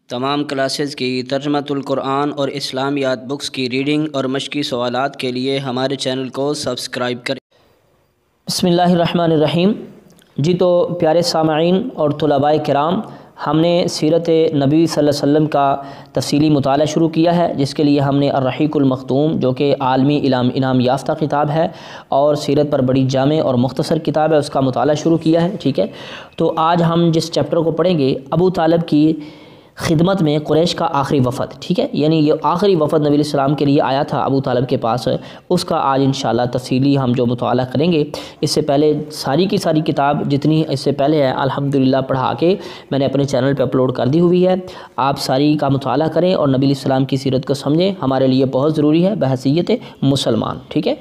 تمام کلاسز کی ترجمۃ القرآن اور اسلامیات بکس کی ریڈنگ اور مشقی سوالات کے لیے ہمارے چینل کو سبسکرائب کریں۔ بسم اللہ الرحمن الرحیم۔ جی تو پیارے سامعین اور طلباء کرام، ہم نے سیرت نبی صلی اللہ علیہ وسلم کا تفصیلی مطالعہ شروع کیا ہے، جس کے لیے ہم نے الرحیق المختوم جو کہ عالمی انعام یافتہ کتاب ہے اور سیرت پر بڑی جامع اور مختصر کتاب ہے، اس کا مطالعہ شروع کیا ہے۔ ٹھیک ہے، تو آج ہم جس چیپٹر کو پڑھیں گے، ابو طالب کی خدمت میں قریش کا آخری وفد۔ ٹھیک ہے، یعنی یہ آخری وفد نبی علیہ السلام کے لیے آیا تھا ابو طالب کے پاس، اس کا آج انشاءاللہ تفصیلی ہم جو مطالعہ کریں گے۔ اس سے پہلے ساری کی ساری کتاب جتنی اس سے پہلے ہے الحمدللہ پڑھا کے میں نے اپنے چینل پہ اپلوڈ کر دی ہوئی ہے، آپ ساری کا مطالعہ کریں اور نبی علیہ السلام کی سیرت کو سمجھیں، ہمارے لیے بہت ضروری ہے بحیثیت مسلمان۔ ٹھیک ہے،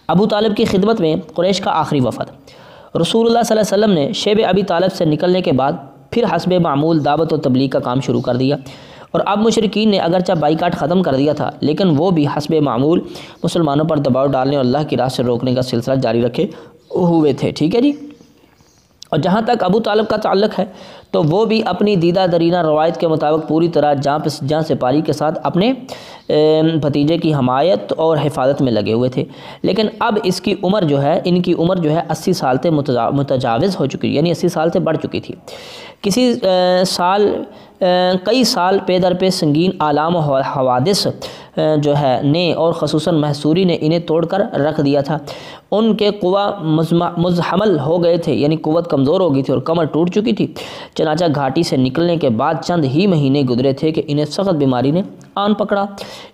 ابو طالب کی خدمت میں قریش کا آخری وفد۔ رسول اللہ صلی اللہ علیہ وسلم نے شیب ابی طالب سے نکلنے کے بعد پھر حسب معمول دعوت و تبلیغ کا کام شروع کر دیا، اور اب مشرکین نے اگرچہ بائیکاٹ ختم کر دیا تھا، لیکن وہ بھی حسب معمول مسلمانوں پر دباؤ ڈالنے اور اللہ کی راہ سے روکنے کا سلسلہ جاری رکھے ہوئے تھے۔ ٹھیک ہے جی، اور جہاں تک ابو طالب کا تعلق ہے تو وہ بھی اپنی دیدہ درینہ روایت کے مطابق پوری طرح جاں سپاری کے ساتھ اپنے بھتیجے کی حمایت اور حفاظت میں لگے ہوئے تھے، لیکن اب ان کی عمر جو ہے 80 سال سے متجاوز ہو چکی، یعنی 80 سال سے بڑھ چکی تھی۔ کئی سال پے در پہ سنگین آلام و حوادث جو ہے نے اور خصوصاً محصوری نے انہیں توڑ کر رکھ دیا تھا۔ ان کے قوا مزحمل ہو گئے تھے، یعنی قوت کمزور ہو گئی تھی اور کمر ٹوٹ چکی تھی۔ چنانچہ گھاٹی سے نکلنے کے بعد چند ہی مہینے گزرے تھے کہ انہیں سخت بیماری نے آن پکڑا۔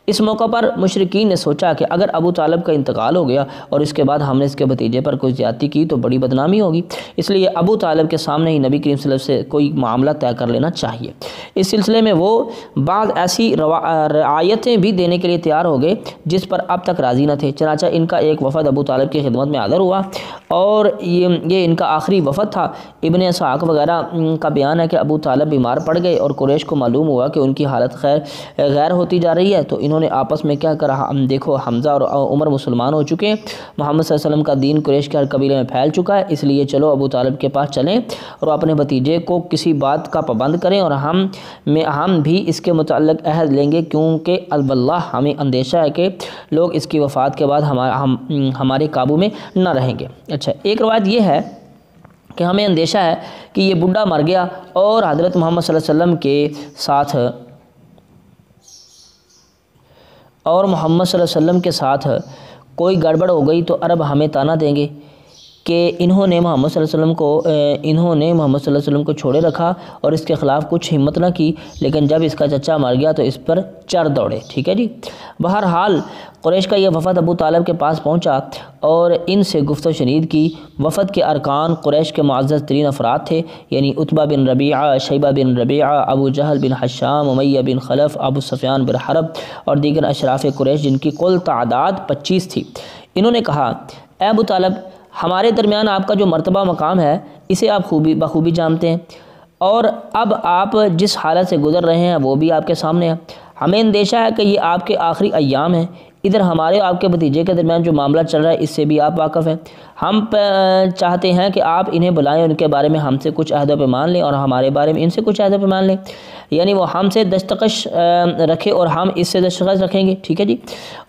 اس موقع پر مشرکین نے سوچا کہ اگر ابو طالب کا انتقال ہو گیا اور اس کے بعد ہم نے اس کے بھتیجے پر کوئی زیادتی کی تو بڑی بدنامی ہوگی، اس لیے ابو طالب کے سامنے ہی نبی کریم صلی اللہ علیہ وسلم سے کوئی معاملہ طے کر لینا چاہیے۔ اس سلسلے میں وہ بعض ایسی رعایتیں بھی دینے کے لیے تیار ہو گئے جس پر اب تک راضی نہ تھے۔ چنانچہ ان کا ایک وفد ابو طالب کی خدمت میں حاضر ہوا اور یہ ان کا آخری وفد تھا۔ ابن اسحاق وغیرہ کا بیان ہے کہ ابو طالب بیمار پڑ گئے اور قریش کو معلوم ہوا کہ ان کی حالت غیر ہوتی جا رہی ہے، تو انہوں نے آپس میں کیا کہا، دیکھو حمزہ اور عمر مسلمان ہو چکے ہیں، محمد صلی اللہ علیہ وسلم کا دین قریش کے ہر قبیلے میں پھیل چکا ہے، اس لیے چلو ابو طالب کے پاس چلیں اور اپنے بھتیجے کو کسی بات کا پابند کریں اور ہم بھی اس کے متعلق عہد لیں گے، کیونکہ البلہ ہمیں اندیشہ ہے کہ لوگ اس کی وفات کے بعد ہمارے قابو میں نہ رہیں گے۔ اچھا، ایک روایت یہ ہے کہ ہمیں اندیشہ ہے کہ یہ بڈھا مر گیا اور حضرت محمد صلی اللہ علیہ وسلم کے ساتھ کوئی گڑبڑ ہو گئی تو عرب ہمیں طعنہ دیں گے کہ انہوں نے محمد صلی اللہ علیہ وسلم کو چھوڑے رکھا اور اس کے خلاف کچھ ہمت نہ کی، لیکن جب اس کا چچا مر گیا تو اس پر چر دوڑے۔ ٹھیک ہے جی، بہرحال قریش کا یہ وفد ابو طالب کے پاس پہنچا اور ان سے گفت و شنید کی۔ وفد کے ارکان قریش کے معزز ترین افراد تھے، یعنی عتبہ بن ربیعہ، شیبہ بن ربیعہ، ابو جہل بن حشام، امیہ بن خلف، ابو سفیان بن حرب اور دیگر اشراف قریش، جن کی کل تعداد 25 تھی۔ انہوں نے کہا، اے ابو طالب، ہمارے درمیان آپ کا جو مرتبہ مقام ہے اسے آپ بخوبی جانتے ہیں، اور اب آپ جس حالت سے گزر رہے ہیں وہ بھی آپ کے سامنے ہے۔ ہمیں اندیشہ ہے کہ یہ آپ کے آخری ایام ہیں۔ ادھر ہمارے اور آپ کے بھتیجے کے درمیان جو معاملہ چل رہا ہے اس سے بھی آپ واقف ہیں۔ ہم چاہتے ہیں کہ آپ انہیں بلائیں، ان کے بارے میں ہم سے کچھ عہد و پیمان لیں اور ہمارے بارے میں ان سے کچھ عہد و پیمان لیں، یعنی وہ ہم سے دستخط رکھے اور ہم اس سے دستخط رکھیں گے۔ ٹھیک ہے جی،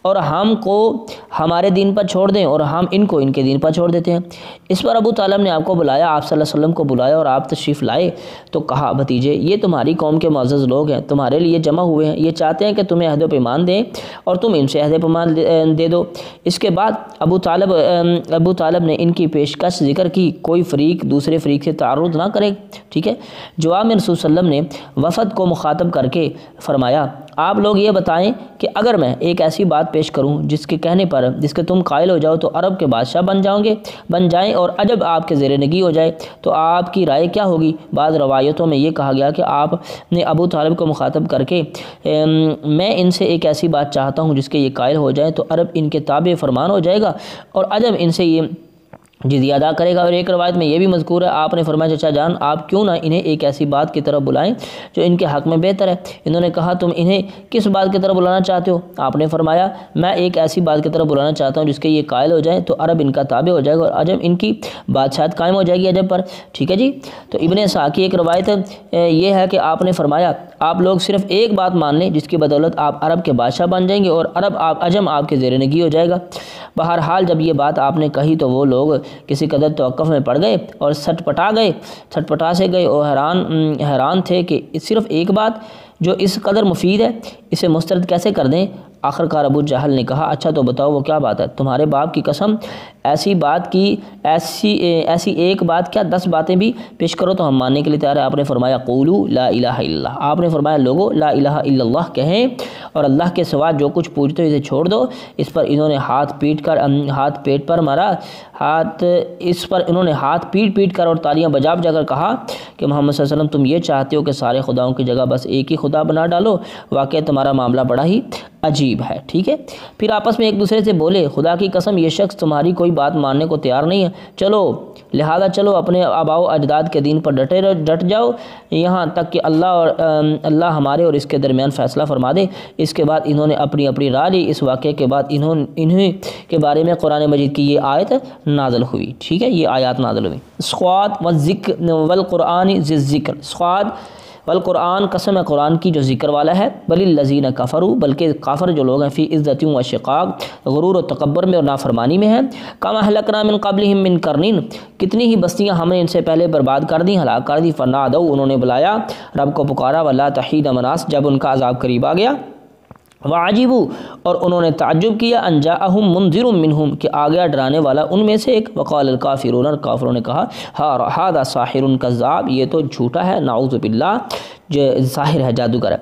اور ہم کو ہمارے دین پر چھوڑ دیں اور ہم ان کو ان کے دین پر چھوڑ دیتے ہیں۔ اس پر ابو طالب نے آپ کو بلایا، آپ صلی اللہ علیہ وسلم کو بلایا اور آپ تشریف لائے تو کہا، بھتیجے، یہ تمہاری قوم کے معزز لوگ ہیں، تمہارے لیے جمع ہوئے ہیں، یہ چاہتے ہیں کہ تمہیں عہد و پیمان دیں اور تم ان سے عہد و پیمان دے دو۔ اس کے بعد ابو طالب نے ان کی پیشکش ذکر کی، کوئی فریق دوسرے فریق سے تعارض نہ کرے۔ ٹھیک ہے، جواب میں رسول صلی اللہ علیہ وسلم نے وفد کو مخاطب کر کے فرمایا، آپ لوگ یہ بتائیں کہ اگر میں ایک ایسی بات پیش کروں جس کے کہنے پر جس کے تم قائل ہو جاؤ تو عرب کے بادشاہ بن جائیں اور عجب آپ کے زیر نگی ہو جائے تو آپ کی رائے کیا ہوگی؟ بعض روایتوں میں یہ کہا گیا کہ آپ نے ابو طالب کو مخاطب کر کے، میں ان سے ایک ایسی بات چاہتا ہوں جس کے یہ قائل ہو جائیں تو عرب ان کے تابع فرمان ہو جائے گا اور عجب ان سے یہ جزیہ ادا کرے گا۔ اور ایک روایت میں یہ بھی مذکور ہے، آپ نے فرمایا، چچا جان، آپ کیوں نہ انہیں ایک ایسی بات کی طرف بلائیں جو ان کے حق میں بہتر ہے۔ انہوں نے کہا، تم انہیں کس بات کی طرف بلانا چاہتے ہو؟ آپ نے فرمایا، میں ایک ایسی بات کی طرف بلانا چاہتا ہوں جس کے یہ قائل ہو جائیں تو عرب ان کا تابع ہو جائے گا اور عجب ان کی بادشاہت قائم ہو جائے گی عجب پر۔ ٹھیک ہے جی، تو ابن اسحاق کی ایک روایت یہ ہے کہ آپ نے فرمایا، آپ لوگ صرف ایک بات مان لیں جس کی بدولت آپ عرب کے بادشاہ بن جائیں گے اور عجم آپ کے زیر نگی ہو جائے گا۔ بہرحال جب یہ بات آپ نے کہی تو وہ لوگ کسی قدر توقف میں پڑ گئے اور چھٹپٹا سے گئے اور حیران تھے کہ صرف ایک بات جو اس قدر مفید ہے اسے مسترد کیسے کر دیں۔ آخر کار ابو جہل نے کہا اچھا تو بتاؤ وہ کیا بات ہے؟ تمہارے باپ کی قسم ایسی ایک بات کیا 10 باتیں بھی پیش کرو تو ہم ماننے کے لیے تیار ہیں۔ آپ نے فرمایا قولوا لا الہ الا اللہ، آپ نے فرمایا لوگو لا الہ الا اللہ کہیں اور اللہ کے سوا جو کچھ پوجتے ہو اسے چھوڑ دو۔ اس پر انہوں نے ہاتھ پیٹ پر مارا، انہوں نے ہاتھ پیٹ کر اور تالیاں بجا کر کہا کہ محمد صلی اللہ علیہ وسلم تم یہ چاہتے ہو کہ سارے خداؤں کی جگہ بس ایک ہی خدا بنا ڈالو؟ واقعی تمہارا معاملہ بڑا ہی عجیب ہے، ٹھیک ہے۔ پھر آپس میں ایک دوسرے سے بولے خدا کی قسم یہ شخص تمہاری کوئی بات ماننے کو تیار نہیں ہے، لہذا چلو اپنے آباء و اجداد کے دین پر ڈٹ جاؤ یہاں تک کہ اللہ ہمارے اور اس کے درمیان فیصلہ فرما دے۔ اس کے بعد انہوں نے اپنی رائے لی۔ اس واقعے کے بعد انہیں کے بارے میں قرآن مجید کی یہ آیت نازل ہوئی، ٹھیک ہے، یہ آیات نازل ہوئی۔ صاد والقرآن ذی الذکر، صاد والقرآن قسم ہے قرآن کی جو ذکر والا ہے، بل الذین کفروا بلکہ کافر جو لوگ ہیں فی عزت و شقاق غرور و تکبر میں اور نافرمانی میں ہیں، کما اہلکنا من قبلہم من قرن کتنی ہی بستیاں ہم نے ان سے پہلے برباد کر دی، ہلاک کر دی، فنادوا انہوں نے بلایا رب کو پکارا ولا تحین مناس جب ان کا عذاب قریب آ گیا، وعجبوا اور انہوں نے تعجب کیا ان جاءہم منذر منہم کہ آ گیا ڈرانے والا ان میں سے ایک، وقال الکافرون اور کافروں نے کہا ھذا ساحر کذاب یہ تو جھوٹا ہے، نعوذ باللہ جو ظاہر ہے جادوگر ہے۔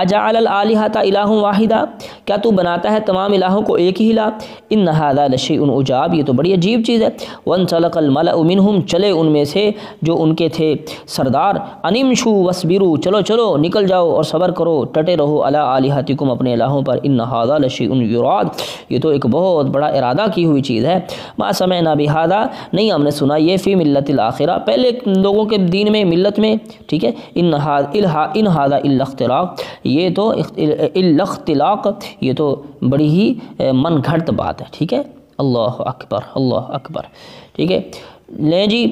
اجعل الآلہۃ الہ واحدہ کیا تو بناتا ہے تمام الہوں کو ایک ہی الہ؟ ان ھذا لشیء عجاب یہ تو بڑی عجیب چیز ہے۔ وانسلق الملأ منہم چلے ان میں سے جو ان کے تھے سردار، ان امشوا واصبروا چلو نکل جاؤ اور صبر کرو ٹٹے رہو علی آلہتکم اپنے الہوں پر، ان ھذا لشیء یراد یہ تو ایک بہت بڑا ارادہ کی ہوئی چیز ہے، ما سمعنا بھذا نہیں ہم نے سنا یہ فی ملت الاخرہ پہلے لوگوں کے دین میں ملت میں، ٹھیک ہے، ان ھذا الا اختلاق یہ تو اختلاق یہ تو بڑی ہی من گھڑت بات ہے، ٹھیک ہے۔ اللہ اکبر، ٹھیک ہے۔ لیں جی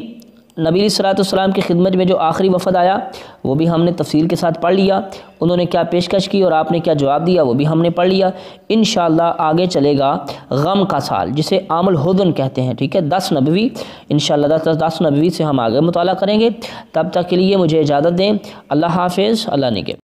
نبی علیہ الصلوۃ والسلام کی خدمت میں جو آخری وفد آیا وہ بھی ہم نے تفصیل کے ساتھ پڑھ لیا، انہوں نے کیا پیشکش کی اور آپ نے کیا جواب دیا وہ بھی ہم نے پڑھ لیا۔ انشاءاللہ آگے چلے گا غم کا سال جسے عام الحزن کہتے ہیں، ٹھیک ہے، 10 نبوی انشاءاللہ 10 نبوی سے ہم آگے مطالعہ کریں گے۔ تب تک کے لیے مجھے اجازت دیں، اللہ حافظ، اللہ نگہبان۔